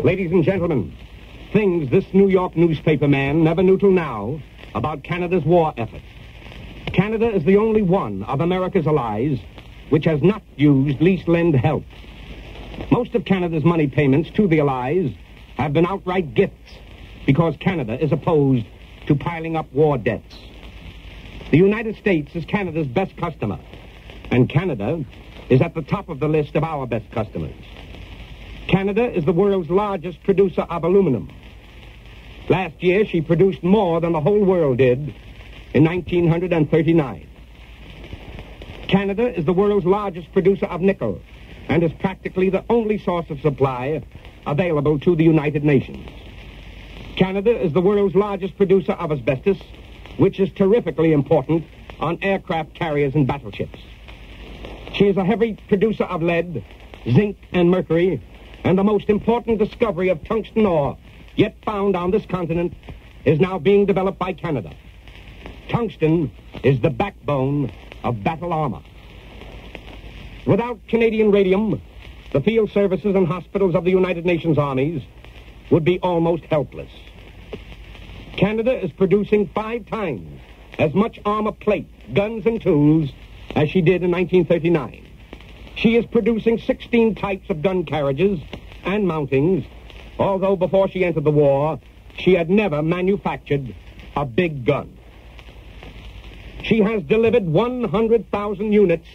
Ladies and gentlemen, things this New York newspaper man never knew till now about Canada's war effort. Canada is the only one of America's allies which has not used least lend help. Most of Canada's money payments to the allies have been outright gifts because Canada is opposed to piling up war debts. The United States is Canada's best customer, and Canada is at the top of the list of our best customers. Canada is the world's largest producer of aluminum. Last year, she produced more than the whole world did in 1939. Canada is the world's largest producer of nickel and is practically the only source of supply available to the United Nations. Canada is the world's largest producer of asbestos, which is terrifically important on aircraft carriers and battleships. She is a heavy producer of lead, zinc, and mercury, and the most important discovery of tungsten ore yet found on this continent is now being developed by Canada. Tungsten is the backbone of battle armor. Without Canadian radium, the field services and hospitals of the United Nations armies would be almost helpless. Canada is producing 5 times as much armor plate, guns, and tools as she did in 1939. She is producing 16 types of gun carriages and mountings, although before she entered the war, she had never manufactured a big gun. She has delivered 100,000 units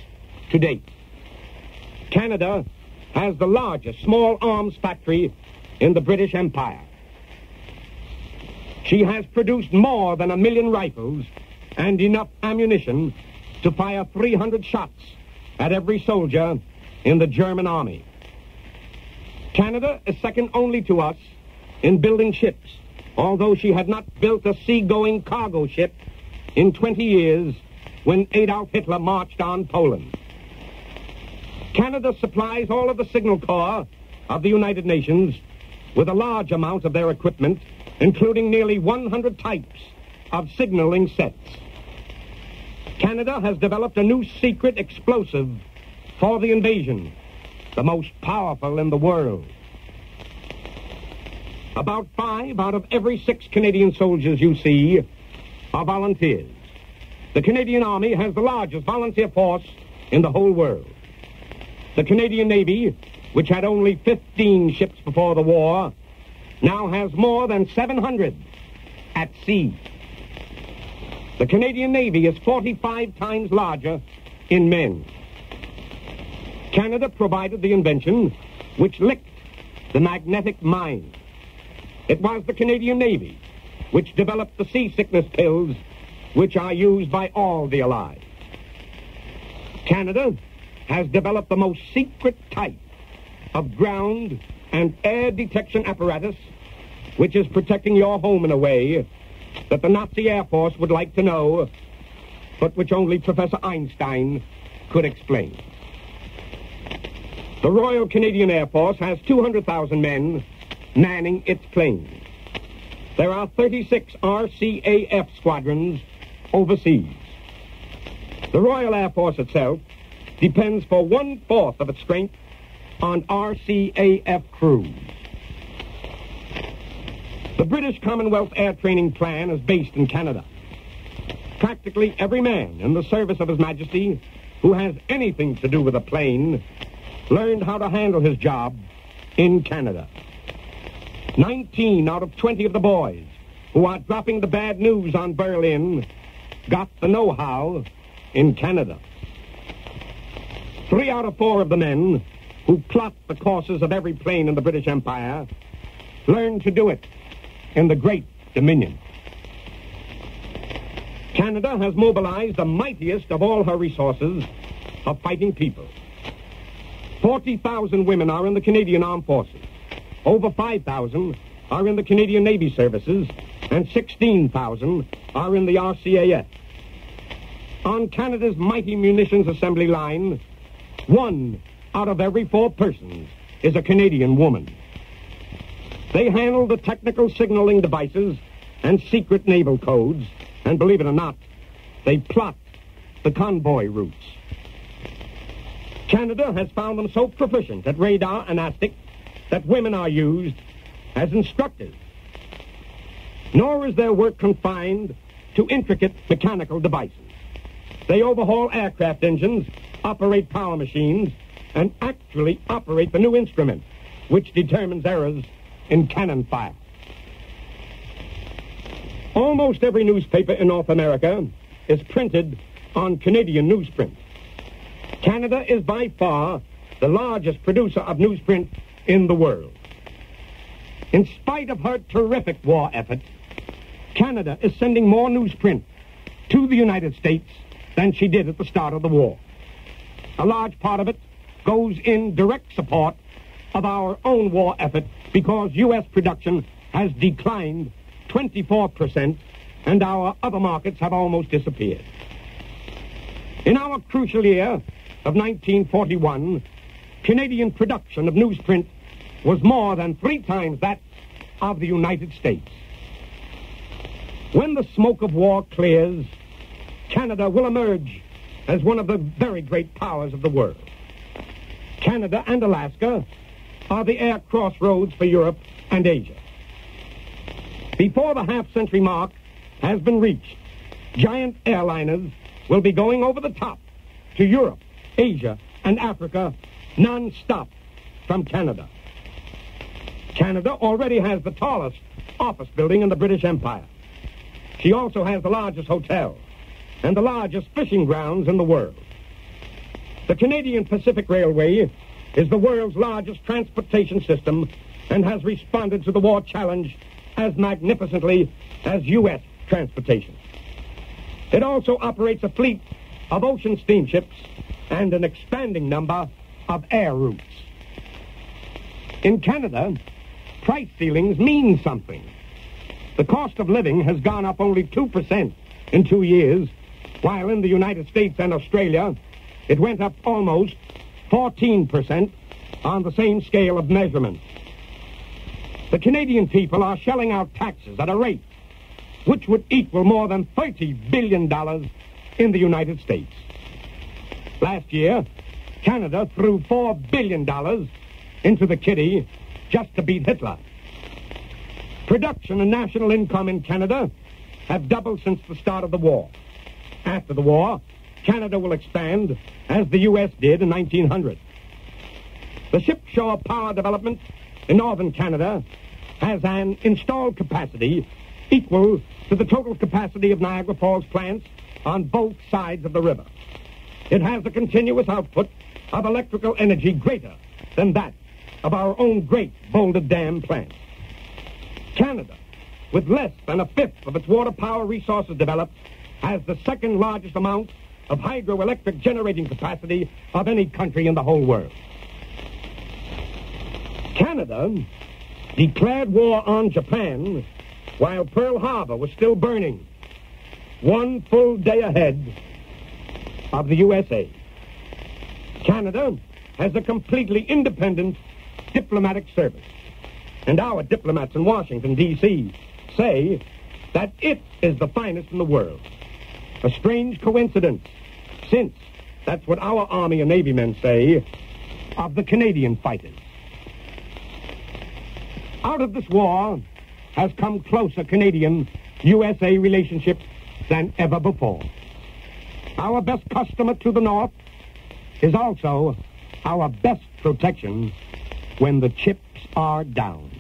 to date. Canada has the largest small arms factory in the British Empire. She has produced more than 1 million rifles and enough ammunition to fire 300 shots at every soldier in the German army. Canada is second only to us in building ships, although she had not built a sea-going cargo ship in 20 years when Adolf Hitler marched on Poland. Canada supplies all of the signal corps of the United Nations with a large amount of their equipment, including nearly 100 types of signaling sets. Canada has developed a new secret explosive for the invasion, the most powerful in the world. About 5 out of every 6 Canadian soldiers you see are volunteers. The Canadian Army has the largest volunteer force in the whole world. The Canadian Navy, which had only 15 ships before the war, now has more than 700 at sea. The Canadian Navy is 45 times larger in men. Canada provided the invention which licked the magnetic mine. It was the Canadian Navy which developed the seasickness pills which are used by all the Allies. Canada has developed the most secret type of ground and air detection apparatus which is protecting your home in a way that the Nazi Air Force would like to know, but which only Professor Einstein could explain. The Royal Canadian Air Force has 200,000 men manning its planes. There are 36 RCAF squadrons overseas. The Royal Air Force itself depends for 1/4 of its strength on RCAF crews. The British Commonwealth Air Training Plan is based in Canada. Practically every man in the service of His Majesty who has anything to do with a plane learned how to handle his job in Canada. 19 out of 20 of the boys who are dropping the bad news on Berlin got the know-how in Canada. 3 out of 4 of the men who plot the courses of every plane in the British Empire learned to do it in the Great Dominion. Canada has mobilized the mightiest of all her resources of fighting people. 40,000 women are in the Canadian Armed Forces. Over 5,000 are in the Canadian Navy services, and 16,000 are in the RCAF. On Canada's mighty munitions assembly line, 1 out of every 4 persons is a Canadian woman. They handle the technical signaling devices and secret naval codes, and believe it or not, they plot the convoy routes. Canada has found them so proficient at radar and ASTIC that women are used as instructors. Nor is their work confined to intricate mechanical devices. They overhaul aircraft engines, operate power machines, and actually operate the new instrument, which determines errors in cannon fire. Almost every newspaper in North America is printed on Canadian newsprint. Canada is by far the largest producer of newsprint in the world. In spite of her terrific war effort, Canada is sending more newsprint to the United States than she did at the start of the war. A large part of it goes in direct support of our own war effort because U.S. production has declined 24% and our other markets have almost disappeared. In our crucial year of 1941, Canadian production of newsprint was more than 3 times that of the United States. When the smoke of war clears, Canada will emerge as one of the very great powers of the world. Canada and Alaska are the air crossroads for Europe and Asia. Before the half-century mark has been reached, giant airliners will be going over the top to Europe, Asia, and Africa non-stop from Canada. Canada already has the tallest office building in the British Empire. She also has the largest hotel and the largest fishing grounds in the world. The Canadian Pacific Railway is the world's largest transportation system and has responded to the war challenge as magnificently as U.S. transportation. It also operates a fleet of ocean steamships and an expanding number of air routes. In Canada, price ceilings mean something. The cost of living has gone up only 2% in 2 years, while in the United States and Australia, it went up almost 14% on the same scale of measurement. The Canadian people are shelling out taxes at a rate which would equal more than $30 billion in the United States. Last year, Canada threw $4 billion into the kitty just to beat Hitler. Production and national income in Canada have doubled since the start of the war. After the war, Canada will expand as the U.S. did in 1900. The ship-shore power development in northern Canada has an installed capacity equal to the total capacity of Niagara Falls plants on both sides of the river. It has a continuous output of electrical energy greater than that of our own great Boulder Dam plant. Canada, with less than a fifth of its water power resources developed, has the second largest amount of hydroelectric generating capacity of any country in the whole world. Canada declared war on Japan while Pearl Harbor was still burning, 1 full day ahead of the USA. Canada has a completely independent diplomatic service, and our diplomats in Washington, D.C. say that it is the finest in the world. A strange coincidence, since that's what our Army and Navy men say of the Canadian fighters. Out of this war has come closer Canadian-USA relationships than ever before. Our best customer to the north is also our best protection when the chips are down.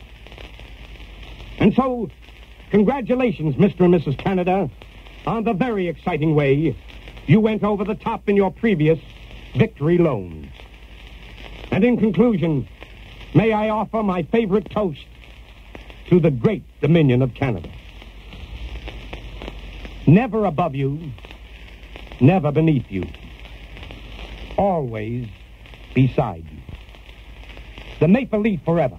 And so, congratulations, Mr. and Mrs. Canada, on the very exciting way you went over the top in your previous victory loans. And in conclusion, may I offer my favorite toast to the great Dominion of Canada. Never above you, never beneath you, always beside you. The maple leaf forever.